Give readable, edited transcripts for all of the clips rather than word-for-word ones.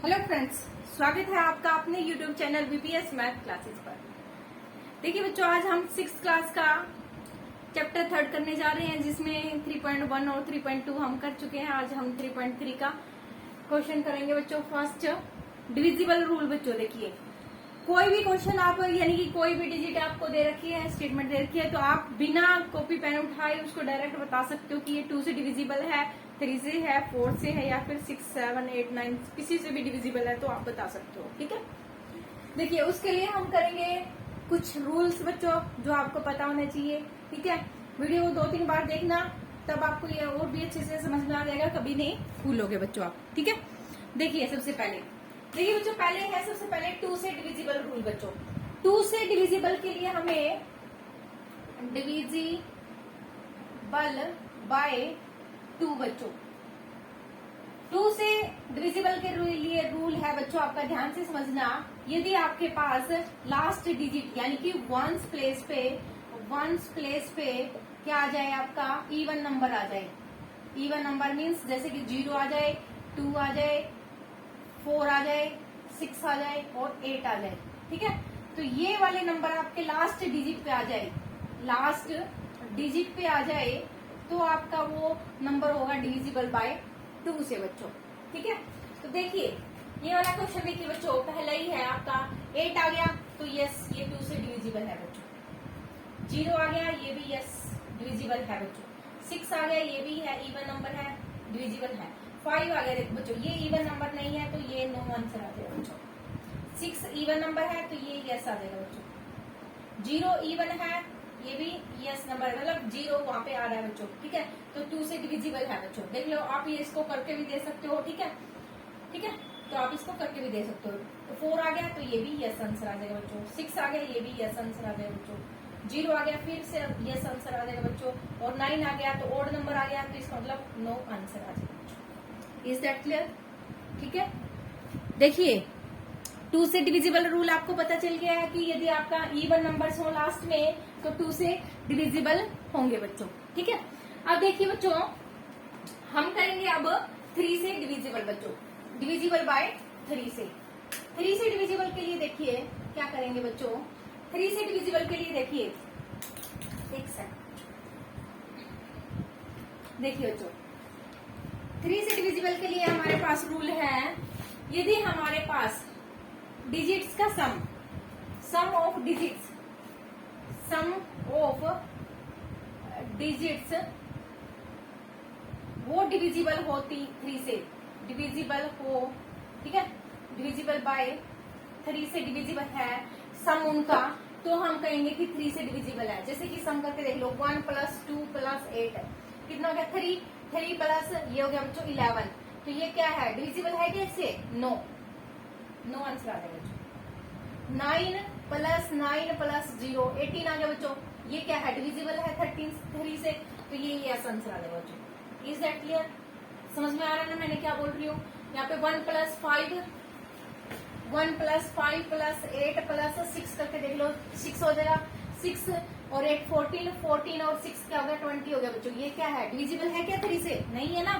Hello friends, स्वागत है आपका अपने YouTube channel BPS math classes पर। देखिए बच्चों, आज हम 6th क्लास का चैप्टर 3 करने जा रहे हैं, जिसमें 3.1 और 3.2 हम कर चुके हैं। आज हम 3.3 का क्वेश्चन करेंगे बच्चों। First, divisible rule. बच्चों देखिए, कोई भी क्वेश्चन आप यानी कि कोई भी डिजिट आपको दे रखी है, स्टेटमेंट दे रखी है, तो आप बिना कॉपी पेन उठाए उसको डायरेक्ट बता सकते हो कि ये 2 से डिविजिबल है, 3 से है, 4 से है, या फिर 6, 7, 8, 9 किसी से भी डिविजिबल है तो आप बता सकते हो। ठीक है, देखिए उसके लिए हम करेंगे कुछ रूल्स बच्चों जो आपको पता होने चाहिए। ठीक है, वीडियो 2-3 बार देखना, तब आपको ये और भी अच्छे से समझ में आ जाएगा, कभी नहीं भूलोगे बच्चों आप। ठीक है, देखिए सबसे पहले, देखिए बच्चों पहले है सबसे पहले 2 से डिविजिबल रूल। बच्चों 2 से डिविजिबल के लिए हमें डिविजिबल बाय 2 बच्चों, 2 से डिविजिबल के लिए रूल है बच्चों, आपका ध्यान से समझना। यदि आपके पास लास्ट डिजिट यानी कि वंस प्लेस पे क्या आ जाए, आपका इवन नंबर आ जाए। इवन नंबर मीन्स जैसे कि 0 आ जाए, 2 आ जाए, 4 आ जाए, 6 आ जाए और 8 आ जाए। ठीक है, तो ये वाले नंबर आपके लास्ट डिजिट पे आ जाए, लास्ट डिजिट पे आ जाए, तो आपका वो नंबर होगा डिविजिबल बाय 2 से बच्चों। ठीक है, तो देखिए ये वाला क्वेश्चन देखिए बच्चों, पहला ही है आपका 8 आ गया तो यस ये 2 से डिविजिबल है बच्चों। 0 आ गया, ये भी यस डिविजिबल है बच्चों। 6 आ गया, ये भी है, इवन नंबर है, डिविजिबल है। 5 आ गया, देखो बच्चों ये इवन नंबर नहीं है तो ये नो आंसर आ जाएगा बच्चों। 6 इवन नंबर है तो ये यस आ जाएगा बच्चों। 0 इवन है, ये भी यस नंबर है, मतलब 0 वहां पे आ रहा है बच्चों। ठीक है, तो 2 से डिविजिबल है बच्चों। देख लो, आप ये इसको करके भी दे सकते हो। ठीक है, ठीक है, तो आप इसको करके भी दे सकते हो। तो 4 आ गया तो ये भी यस आंसर आ जाएगा बच्चों। 6 आ गया, ये भी यस आंसर आ जाएगा बच्चों। 0 आ गया, फिर से यस आंसर आ जाएगा बच्चों। और 9 आ गया तो ऑड नंबर आ गया, तो इसका मतलब नो आंसर आ जाएगा बच्चों। Is that clear? ठीक है, देखिए 2 से डिविजिबल रूल आपको पता चल गया है कि यदि आपका इवन नंबर्स हो लास्ट में तो 2 से डिविजिबल होंगे बच्चों। ठीक है, अब देखिए बच्चों, हम करेंगे अब 3 से डिविजिबल बच्चों, डिविजिबल बाय 3 से। 3 से डिविजिबल के लिए देखिए क्या करेंगे बच्चों। 3 से डिविजिबल के लिए देखिए, एक सेकंड, देखिए बच्चों 3 से डिविजिबल के लिए हमारे पास रूल है, यदि हमारे पास डिजिट्स का सम ऑफ डिजिट्स वो डिविजिबल हो 3 से डिविजिबल हो। ठीक है, डिविजिबल बाय 3 से डिविजिबल है सम उनका, तो हम कहेंगे कि 3 से डिविजिबल है। जैसे कि सम करके देख लो, 1 + 2 + 8 है, कितना हो गया 3 प्लस ये हो गया बच्चों 11। तो ये क्या है, डिविजिबल है क्या इससे? नो आंसर आ जाएगा बच्चों। 9 + 9 + 0 18 आ गया बच्चों, ये क्या है, डिविजिबल है 3 से, तो ये यस आंसर आ जाएगा बच्चों। Is that clear? समझ में आ रहा है ना मैं क्या बोल रही हूँ? यहाँ पे 1 + 5 + 8 + 6 करके देख लो, 6 हो जाएगा। 6 और 8 14 और 6 क्या हो गया 20 हो गया बच्चों। ये क्या है, डिविजिबल है क्या 3 से? नहीं है ना,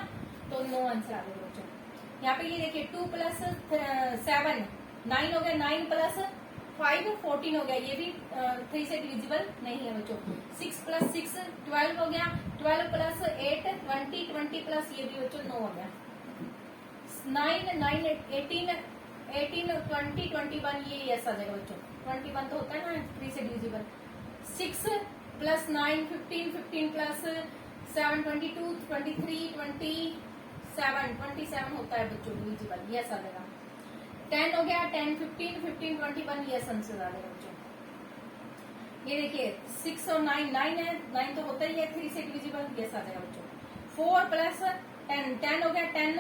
तो नो आंसर आ जाएगा बच्चों। यहाँ पे ये देखिए 2 + 7 9 हो गया, 9 + 5 14 हो गया, ये भी 3 से डिविजिबल नहीं है बच्चों। 6 + 6 12 हो गया, 12 + 8 20 20 प्लस ये भी बच्चों 9 हो गया। 9 9 18 20 21 ये यस आ जाएगा बच्चों। 21 तो होता है ना 3 से डिविजिबल। 6 + 9 15 15 + 7 22 23 27 होता है बच्चों डिविजिबल, यस आ जाएगा। 10 हो गया, 10 15 15 21 यस आंसर आ जाएगा बच्चों। ये देखिए 6 और 9 है, 9 तो होता ही है 3 से डिविजिबल, यस आ जाएगा बच्चों। 4 + 10 हो गया, 10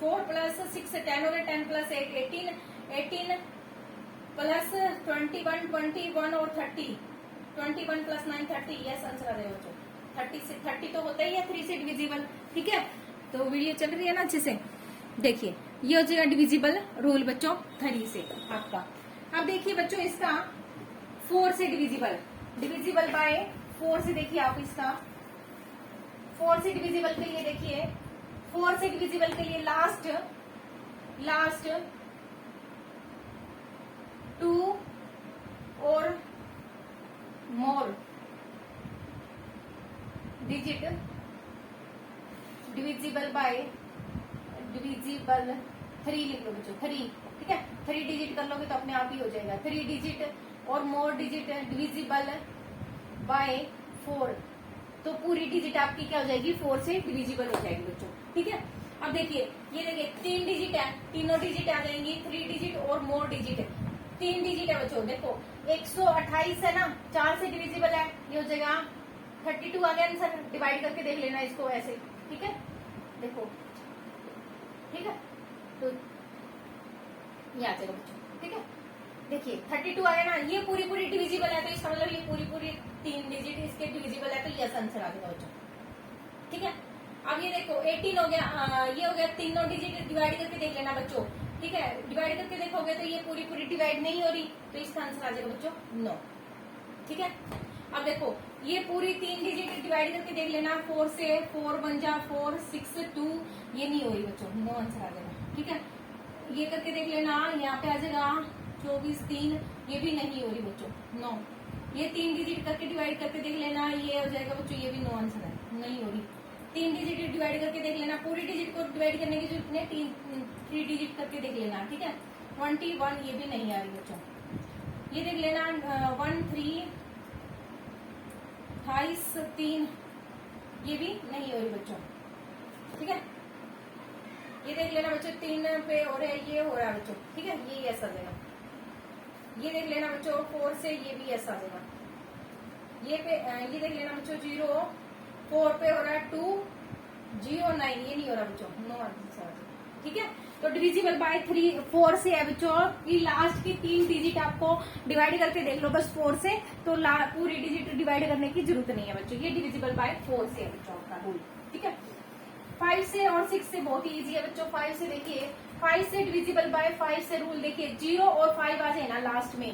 4 + 6 10 हो गया, 10 + 8 18 18 + 21 और 30 21 + 9 30 यस आंसर आ जाएगा बच्चों। 30 तो होता ही है 3 से डिविजिबल। ठीक है, तो वीडियो चल रही है ना अच्छे से? देखिए ये हो जाएगा डिविजिबल रूल बच्चों 3 से आपका। अब देखिए बच्चों इसका 4 से डिविजिबल बाय 4 से देखिए आप इसका 4 से डिविजिबल के लिए देखिए, 4 से डिविजिबल के लिए लास्ट लास्ट 2 और मोर डिजिट डिविजिबल 3 लिख लो बच्चों, 3, ठीक है। 3 डिजिट कर लोगे तो अपने आप ही हो जाएगा। 3 डिजिट और मोर डिजिट डिविजिबल बाय 4, तो पूरी डिजिट आपकी क्या हो जाएगी, 4 से डिविजिबल हो जाएगी बच्चों, ठीक है। अब देखिए, ये देखिए 3 डिजिट है, तीनों डिजिट आ जाएंगी, 3 डिजिट और मोर डिजिट है, 3 डिजिट है बच्चों। देखो 128 है ना, 4 से डिविजिबल है, ये हो जाएगा 32 आ गया आंसर। डिवाइड करके देख लेना इसको ऐसे, ठीक है। देखो, ठीक है, तो ये आ जाएगा बच्चों, ठीक है। देखिए 32 आया ना, ये पूरी पूरी डिविजिबल है, तो इसका मतलब ये पूरी पूरी 3 डिजिट इसके डिविजिबल है, तो यस आंसर आ जाएगा बच्चों, ठीक है। अब ये देखो 18 हो गया, ये हो गया, तीनों डिजिट डिवाइड करके देख लेना बच्चों, ठीक है। डिवाइड करके देखोगे तो ये पूरी पूरी डिवाइड नहीं हो रही, तो इसका आंसर आ जाएगा बच्चों 9, ठीक है। अब देखो ये पूरी 3 डिजिट डिवाइड करके देख लेना, 4 से, 4 1 जा 4, 6 2, ये नहीं हो रही बच्चों, 9 आंसर आ जाएगा, ठीक है। ये करके देख लेना, यहाँ पे आ जाएगा 24 3, ये भी नहीं हो रही बच्चों, 9। ये 3 डिजिट करके डिवाइड करके देख लेना, ये हो जाएगा बच्चों, ये भी 9 आंसर है, नहीं हो रही। 3 डिजिट डिवाइड करके देख लेना, पूरी डिजिट को डिवाइड करने की जरूरत नहीं, 3 डिजिट करके देख लेना, ठीक है। 21, ये भी नहीं आ रही बच्चों। ये देख लेना 1 3 28 3, ये भी नहीं हो रही बच्चों, ठीक है। ये देख लेना बच्चों 3 पे हो रहा है, ये हो रहा है बच्चों, ठीक है, ये यस आ जाएगा। ये देख लेना बच्चों 4 से, ये भी यस आ जाएगा। ये देख लेना बच्चों 0 4 पे हो रहा है 2 0 9, ये नहीं हो रहा बच्चों, 9 आंसर, ठीक है। तो डिविजिबल बाय 3 4 से है बच्चों, ये लास्ट की 3 डिजिट आपको डिवाइड करके देख लो बस 4 से, तो पूरी डिजिट डिवाइड करने की जरूरत नहीं है बच्चों, ये डिविजिबल बाय 4 से है बच्चों आपका रूल, ठीक है। 5 से और 6 से बहुत ही इजी है बच्चों। 5 से देखिए, 5 से डिविजिबल बाय 5 से रूल देखिए, 0 और 5 आ जाए ना लास्ट में,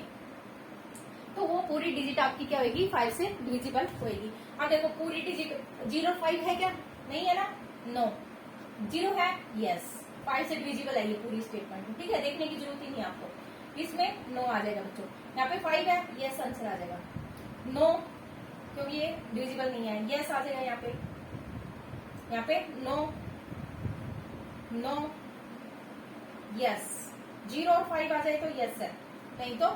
तो वो पूरी डिजिट आपकी क्या होगी, 5 से डिविजिबल होगी। अब देखो पूरी डिजिट 0 5 है क्या, नहीं है ना, नो। 0 है, यस, 5 से डिविजिबल है ये पूरी स्टेटमेंट, ठीक है, देखने की जरूरत ही नहीं आपको। इसमें 9 आ जाएगा बच्चों। यहाँ पे 5 है, यस आंसर आ जाएगा। 9 क्योंकि ये डिविजिबल नहीं है, यस आ जाएगा यहाँ पे, यहाँ पे 9 9 यस। 0 और 5 आ जाए तो यस है, नहीं तो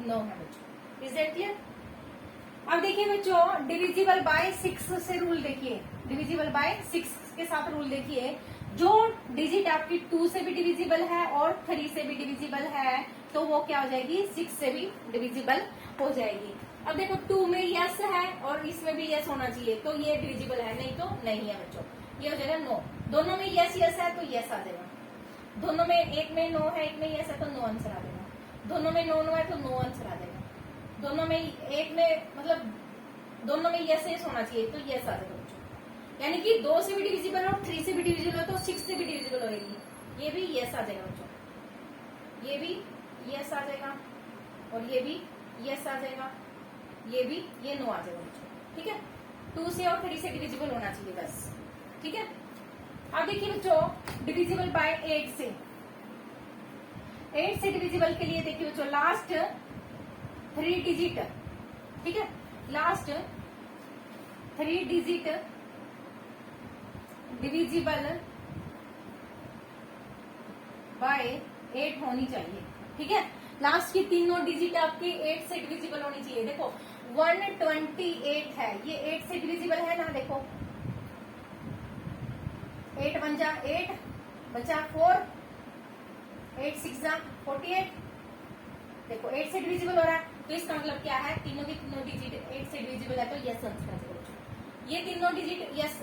नो है बच्चों। Is that clear? अब देखिए बच्चों डिविजिबल बाय 6 से रूल देखिए, डिविजिबल बाय 6 के साथ रूल देखिए, जो डिजिट आपकी 2 से भी डिविजिबल है और 3 से भी डिविजिबल है, तो वो क्या हो जाएगी, 6 से भी डिविजिबल हो जाएगी। अब देखो 2 में यस है और इसमें भी यस होना चाहिए, तो ये डिविजिबल है, नहीं तो नहीं है बच्चों, ये हो जाएगा नो। दोनों में यस यस है तो यस आ जाएगा, दोनों में, एक में नो है एक में यस है तो नो आंसर आ जाएगा, दोनों में नो नो है तो नो आंसर आ जाएगा, दोनों में एक में मतलब दोनों में यस यस होना चाहिए तो यस आ जाएगा बच्चों। यानी कि 2 से भी डिविजिबल हो, 3 से भी डिविजिबल हो तो 6 से भी डिविजिबल होगी, ये भी यस आ जाएगा बच्चों, ये भी यस आ जाएगा और ये भी यस आ जाएगा, ये भी, ये नो आ जाएगा बच्चों, ठीक है। 2 से और 3 से डिविजिबल होना चाहिए बस, ठीक है। अब देखिए बच्चों डिविजिबल बाय 8 से, 8 से डिविजिबल के लिए देखिए बच्चों लास्ट 3 डिजिट, ठीक है, लास्ट 3 डिजिट डिविजिबल बाय 8 होनी चाहिए, ठीक है। लास्ट की तीनों डिजिट आपकी 8 से डिविजिबल होनी चाहिए। देखो 128 है, ये 8 से डिविजिबल है ना, देखो 8 1 जा 8 बचा 4, 8 6 जा 48, देखो 8 से डिविजिबल हो रहा है, तो इसका मतलब क्या है, तीनों की तीनों डिजिट 8 से डिविजिबल है तो यस आंसर आ जाएगा बच्चों। ये तीनों डिजिट यस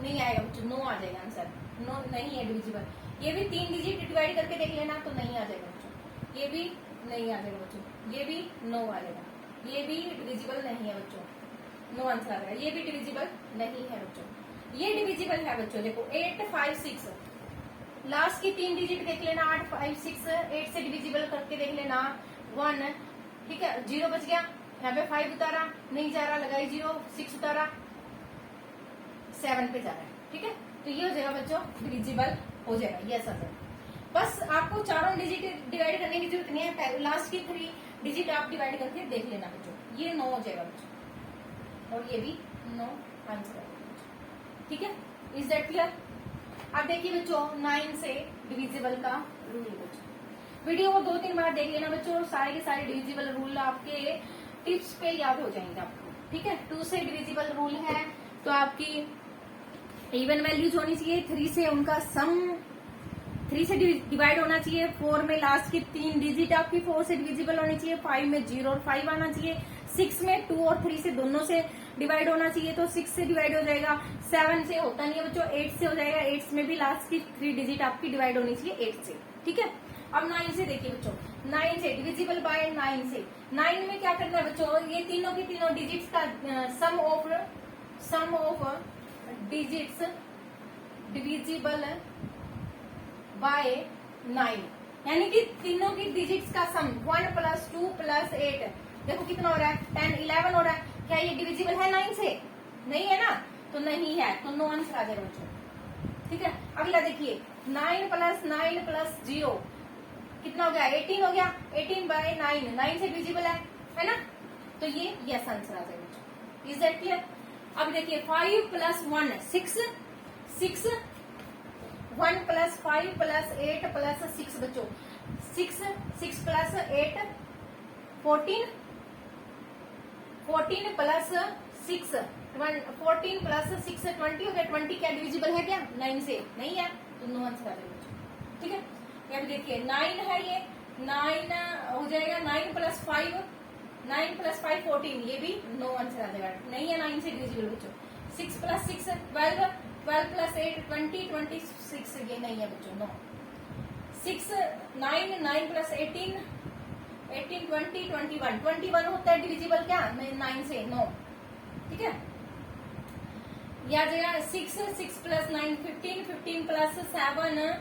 नहीं आएगा बच्चों, नो आ जाएगा आंसर, नो नहीं है डिविजिबल। ये भी 3 डिजिट डिवाइड करके देख लेना तो नहीं आ जाएगा बच्चों, ये भी नहीं आ जाएगा बच्चों, ये भी नो आ जाएगा, ये भी डिविजिबल नहीं है बच्चों, नो आंसर आ जाएगा, ये भी डिविजिबल नहीं है बच्चों, ये डिविजिबल है बच्चों। देखो 8 5 6 लास्ट की 3 डिजिट देख लेना, 8 5 6, 8 से डिविजिबल करके देख लेना 1, ठीक है, 0 बच गया, यहाँ पे 5 उतारा नहीं जा रहा, लगाई 0, 6 उतारा 7 पे जा रहा है, ठीक है, तो ये हो जाएगा बच्चों डिविजिबल हो जाएगा, यस आ जाएगा। बस आपको चारों डिजिट डिवाइड करने की जरूरत नहीं है, लास्ट की 3 डिजिट आप डिवाइड करके देख लेना बच्चों। ये 9 हो जाएगा बच्चों, और ये भी 9 आंसर आएगा बच्चों। ठीक है, इज दैट क्लियर? अब देखिए बच्चों 9 से डिविजिबल का रूल बच्चों। वीडियो को 2-3 बार देख लेना बच्चों, और सारे के सारे डिविजिबल रूल आपके टिप्स पे याद हो जाएंगे आपको। ठीक है, 2 से डिविजिबल रूल है तो आपकी इवन वैल्यूज होनी चाहिए, 3 से उनका सम 3 से डिवाइड होना चाहिए, 4 में लास्ट की 3 डिजिट आपकी 4 से डिविजिबल होनी चाहिए, 5 में 0 और 5 आना चाहिए, 6 में 2 और 3 से दोनों से डिवाइड होना चाहिए तो 6 से डिवाइड हो जाएगा, 7 से होता नहीं है बच्चों, 8 से हो जाएगा, 8 में भी लास्ट की 3 डिजिट आपकी डिवाइड होनी चाहिए 8 से। ठीक है, अब 9 से देखिए बच्चों, 9 से डिविजिबल बाय 9 से, 9 में क्या करना है बच्चों, ये तीनों की तीनों डिजिट्स का सम ऑफ डिजिट्स डिविजिबल बाय 9, यानी कि तीनों की डिजिट्स का सम 1 + 2 + 8 देखो कितना हो रहा है, 10 11 हो रहा है। क्या ये डिविजिबल है 9 से? नहीं है ना, तो नहीं है, तो नो आंसर आ जाएगा बच्चों। ठीक है, अगला देखिए 9 + 9 + 0 कितना हो गया, 18 हो गया, 18 बाय 9 से डिविजिबल है ना, तो ये यस आंसर आ जाएगा बच्चों। Is that clear? अब देखिए 5 + 1 6 6 1 + 5 + 8 + 6 बच्चों, 6 6 + 8 14 14 + 6 14 + 6 20 हो गया, 20 क्या डिविजिबल है क्या 9 से? नहीं है, तो नो आंसर आ जाएगा बच्चों। ठीक है, अब देखिए 9 है, ये 9 हो जाएगा, 9 + 5 9 + 5 14, ये भी नो आंसर आ जाएगा, नहीं है 9 से डिविजिबल बच्चों। 6 + 6 12 12 + 8 20 26, ये नहीं है बच्चों, नो। 6 9 9 + 18 18 20 21 होता है डिविजिबल क्या 9 से? नो। ठीक है, यह आ जाएगा 6 6 + 9 15 15 + 7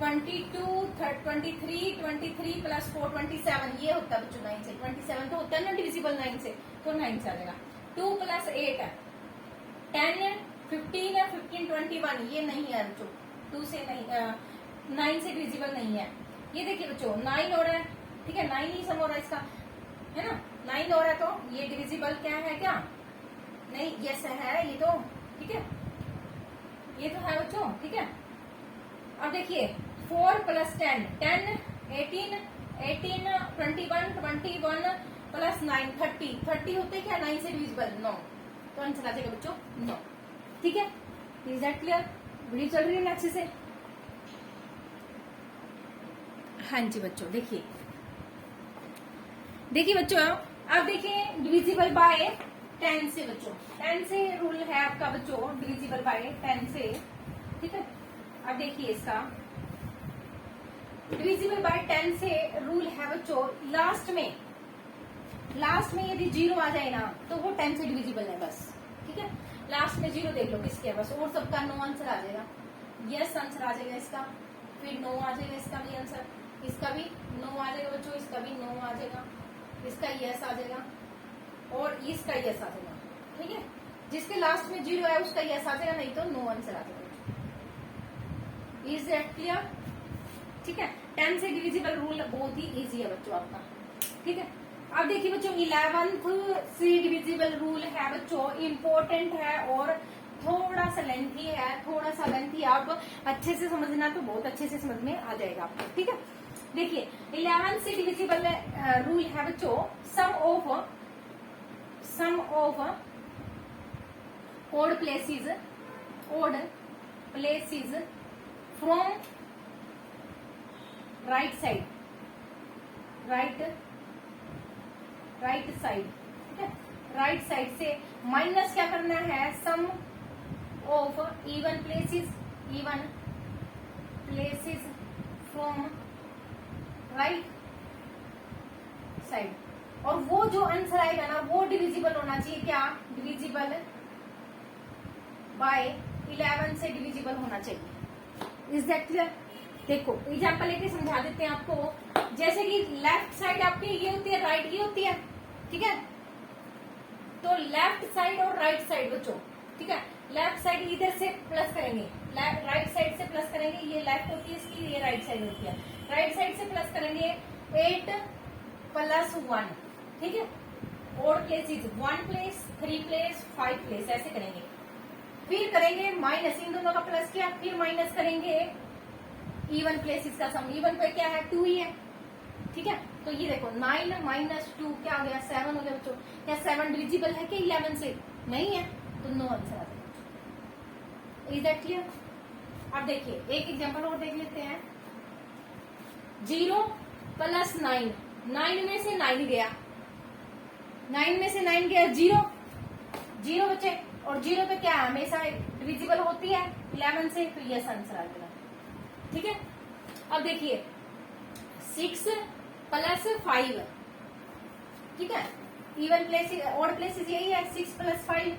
22 23 23 + 4 27, ये होता है बच्चों 9 से। 27 तो होता है ना डिविजिबल 9 से, तो 9 से आ जाएगा। 2 + 8 10 15 15 21, ये नहीं है बच्चों, 2 से नहीं 9 से डिविजिबल नहीं है। ये देखिए बच्चों 9 हो रहा है, ठीक है, 9 ही सम हो रहा है इसका, है ना, 9 हो रहा है, तो ये डिविजिबल क्या है क्या? नहीं, यस है ये तो। ठीक है, ये तो है बच्चों। ठीक है, अब देखिए 4 + 10 10 18 18 21 21 + 9 30 30 होते क्या 9 से डिविजिबल? नो, तो आंसर आ जाएगा बच्चों नो। ठीक है, इज दैट क्लियर? वीडियो चल रही है ना अच्छे से? हाँ जी बच्चों, देखिए बच्चों, अब देखिए डिविजिबल बाय 10 से बच्चों, 10 से रूल है आपका बच्चों डिविजिबल बाय 10 से। ठीक है, अब देखिए इसका डिविजिबल बाय 10 से रूल है बच्चों, लास्ट में यदि 0 आ जाए ना तो वो 10 से डिविजिबल है बस। ठीक है, लास्ट में 0 देख लो किसके है बस, और सबका नो आंसर आ जाएगा, यस आंसर आ जाएगा इसका, फिर नो आ जाएगा इसका भी आंसर, इसका भी नो आ जाएगा बच्चों, इसका भी नो आ जाएगा, इसका यस आ जाएगा, और इसका यस आ जाएगा। ठीक है, जिसके लास्ट में 0 है उसका यस आ जाएगा, नहीं तो नो आंसर आ जाएगा। Is that clear? ठीक है, 10 से डिविजिबल रूल बहुत ही इजी है बच्चों आपका। ठीक है, अब देखिए बच्चों 11th से डिविजिबल रूल है बच्चों, इम्पोर्टेंट है और थोड़ा सा लेंथी आप अच्छे से समझना तो बहुत अच्छे से समझ में आ जाएगा आपको। ठीक है, देखिए 11th से डिविजिबल रूल है बच्चों, सम of odd places from right side, ठीक है, राइट साइड से माइनस क्या करना है, sum of even places from right side, और वो जो आंसर आएगा ना वो डिविजिबल होना चाहिए क्या, डिविजिबल बाय 11 से डिविजिबल होना चाहिए। Is that clear? देखो एग्जाम्पल लेके समझा देते हैं आपको, जैसे कि लेफ्ट साइड आपकी ये होती है, राइट ये होती है। ठीक है, तो लेफ्ट साइड और राइट साइड बच्चों, ठीक है, लेफ्ट साइड इधर से प्लस करेंगे, राइट साइड से प्लस करेंगे, ये लेफ्ट होती है इसकी, ये राइट साइड होती है। राइट साइड से प्लस करेंगे 8 + 1, ठीक है। Odd places 1 place, 3 place, 5 place, ऐसे करेंगे। फिर करेंगे माइनस, इन दोनों का प्लस किया, फिर माइनस करेंगे इवन प्लेसेस का सम। इवन पे क्या है, 2 ही है, ठीक है। तो ये देखो 9 - 2 क्या हो गया, 7 हो गया बच्चों। क्या 7 डिविजिबल है कि 11 से? नहीं है, तो नो आंसर आ जाएगा। Is that clear? अब देखिए एक एग्जांपल और देख लेते हैं। 0 + 9, 9 में से 9 गया, 9 में से 9 गया, 0 बचे। और 0 पे क्या हमेशा डिविजिबल होती है 11 से, तो यस आंसर आ जाएगा, ठीक है। अब देखिए 6 + 5, ठीक है। इवन प्लेसेस, ऑड प्लेसेस यही है, 6 + 5।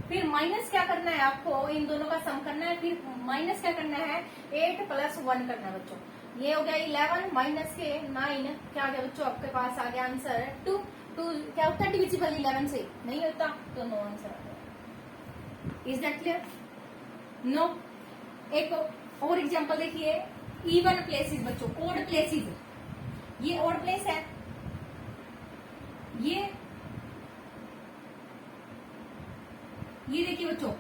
फिर माइनस क्या करना है आपको, इन दोनों का सम करना है। फिर माइनस क्या करना है, 8 + 1 करना है बच्चों। ये हो गया 11 माइनस के 9, क्या आ गया बच्चों आपके पास आ गया आंसर 2। क्या होता है डिविजिबल 11 से? नहीं होता, तो नो आंसर आ गया। Is that clear? नो। एक और एग्जांपल देखिए, इवन प्लेसेस बच्चों, ओड प्लेसेस। ये ओड प्लेस है, ये देखिए बच्चों,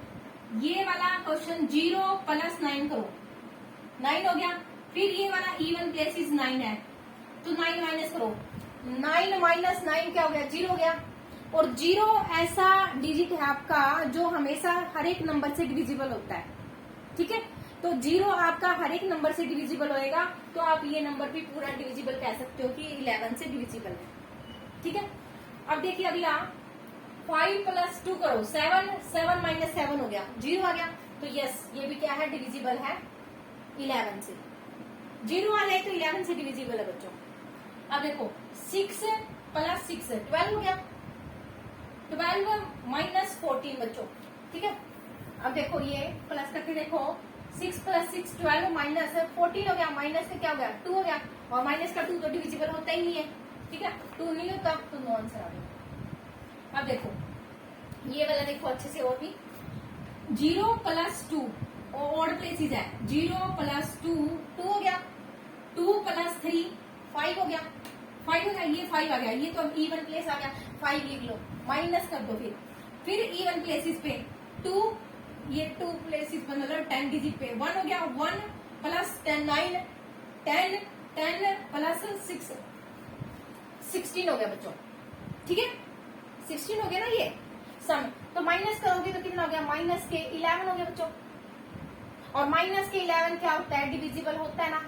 ये वाला क्वेश्चन 0 + 9 करो, 9 हो गया। फिर ये वाला इवन प्लेसेस 9 है, तो 9 माइनस करो, 9 - 9 क्या हो गया, 0 हो गया। और 0 ऐसा डिजिट है आपका जो हमेशा हर एक नंबर से डिविजिबल होता है, ठीक है। तो 0 आपका हर एक नंबर से डिविजिबल होएगा, तो आप ये नंबर भी पूरा डिविजिबल कह सकते हो कि 11 से डिविजिबल है, ठीक है। अब देखिए अगला 5 + 2 करो, 7 - 7 हो गया, 0 आ गया। तो यस, ये भी क्या है, डिविजिबल है 11 से। 0 आ जाए तो 11 से डिविजिबल है बच्चों। अब देखो 6 + 6, 12 हो गया, 12 - 14 बच्चों, ठीक है। अब देखो ये प्लस करके देखो, 6 + 6 12 माइनस 14 हो गया, माइनस का क्या हो गया, 2 हो गया। और माइनस का 2 तो डिविजिबल होता ही नहीं है, ठीक है, 2 नहीं होता, तो नो आंसर आ गया। अब देखो ये वाला देखो अच्छे से, और भी 0 + 2 ऑड प्लेसेस है, 0 + 2 2 हो गया, 2 + 3 5 हो गया, 5 हो गया, ये 5 आ गया, ये तो इवन प्लेस आ गया, 5 लिख लो, माइनस कर दो। फिर इवन प्लेसेस पे 2, ये 2 प्लेसेस पर मतलब 10 डिजिट पे 1 हो गया, 1 + 10 9, 10 + 6 16 हो गया बच्चों, ठीक है, 16 हो गया ना ये सम। तो माइनस करोगे तो कितना हो गया, माइनस के 11 हो गया बच्चों। और माइनस के 11 क्या होता है, डिविजिबल होता है ना,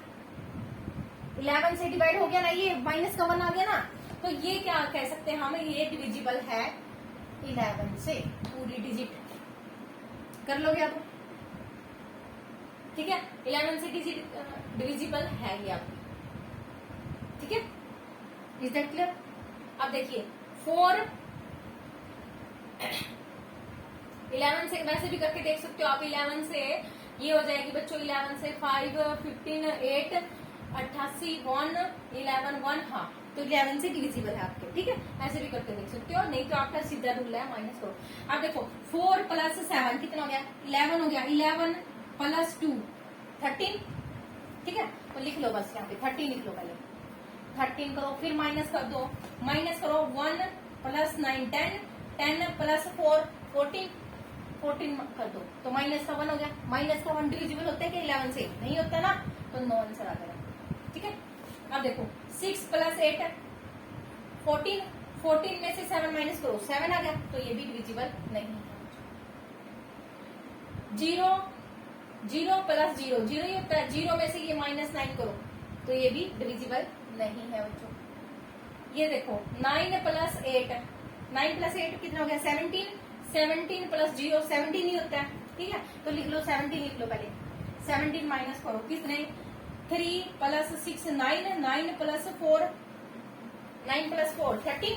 11 से डिवाइड हो गया ना, ये माइनस का 1 आ गया ना, तो ये क्या कह सकते हैं हम, ये डिविजिबल है 11 से, पूरी डिजिट कर लोगे आप, ठीक है। 11 से डिविजिबल है ये आपकी, ठीक है। Is that clear? अब देखिए 4 11 से वैसे भी करके देख सकते हो आप, 11 से ये हो जाएगी बच्चों, 11 से 5 15 8 88 1 11 1, हाँ, तो 11 से डिविजिबल है आपके, ठीक है। ऐसे भी करके देख सकते हो, नहीं तो आपका सीधा रूल है माइनस करो। अब देखो 4 + 7 कितना हो गया, 11 हो गया, 11 + 2 13, ठीक है। तो लिख लो बस, यहाँ पे 13 लिख लो, पहले 13 करो, फिर माइनस कर दो, माइनस करो 1 + 9 10, 10 + 4 14, 14 कर दो, तो माइनस का 1 हो गया। माइनस का 1 डिविजिबल होता है कि 11 से? नहीं होता ना, तो नो आंसर आ जाएगा, ठीक है। अब देखो 6 + 8 14, 14 में से 7 माइनस करो, 7 आ गया, तो ये भी डिविजिबल नहीं है। 0 0 + 0 0 ही होता है, 0 में से ये -9 करो, तो ये भी डिविजिबल नहीं है बच्चों। ये देखो 9 + 8, 9 + 8 कितना हो गया, 17, 17 + 0 17 ही होता है, ठीक है। तो लिख लो 17 लिख लो पहले, 17 माइनस करो, कितने 3 + 6 9, 9 + 4 9 + 4 13,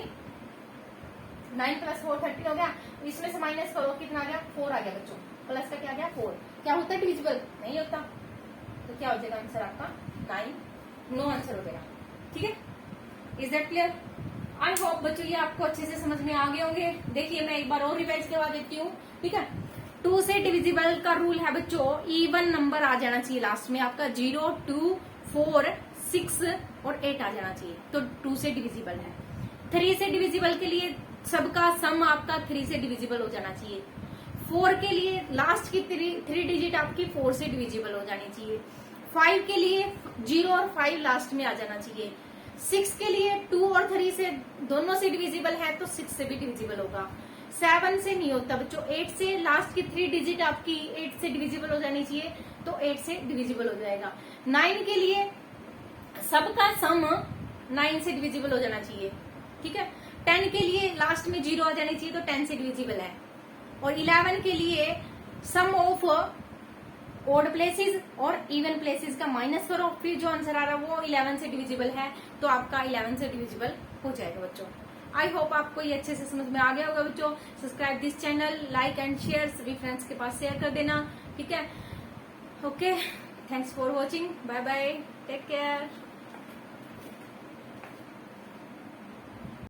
9 + 4 13 हो गया। इसमें से माइनस करो, कितना आ गया, 4 आ गया बच्चों, प्लस का क्या आ गया 4। क्या होता है डिविजिबल? नहीं होता, तो क्या हो जाएगा आंसर आपका 9, नो आंसर हो गया, ठीक है। Is that clear? I hope बच्चों ये आपको अच्छे से समझ में आ गए होंगे। देखिए मैं एक बार और रिवाइज करवा देती हूँ, ठीक है। 2 2 से डिविजिबल का रूल है बच्चों, इवन नंबर आ जाना चाहिए लास्ट में आपका, 0, 2, 4, 6 और 8 आ जाना चाहिए, तो 2 से डिविजिबल है। 3 से डिविजिबल के लिए सबका सम आपका 3 से डिविजिबल हो जाना चाहिए। 4 के लिए लास्ट की 3 डिजिट आपकी 4 से डिविजिबल हो जानी चाहिए। 5 के लिए 0 और 5 लास्ट में आ जाना चाहिए। 6 के लिए 2 और 3 से दोनों से डिविजिबल है तो 6 से भी डिविजिबल होगा। 7 से नहीं होता बच्चों, 8 से लास्ट की 3 डिजिट आपकी 8 से डिविजिबल हो जानी चाहिए, तो 8 से डिविजिबल हो जाएगा। 9 के लिए सबका सम 9 से डिविजिबल हो जाना चाहिए, ठीक है। 10 के लिए लास्ट में 0 आ जानी चाहिए, तो 10 से डिविजिबल है। और 11 के लिए सम ऑफ ओड प्लेसेस और इवन प्लेसेस का माइनस करो, फिर जो आंसर आ रहा है वो 11 से डिविजिबल है, तो आपका 11 से डिविजिबल हो जाएगा बच्चों। आई होप आपको ये अच्छे से समझ में आ गया होगा बच्चों। Subscribe this channel, like and share, सभी फ्रेंड्स के पास शेयर कर देना, ठीक है। Okay, thanks for watching, bye bye, take care.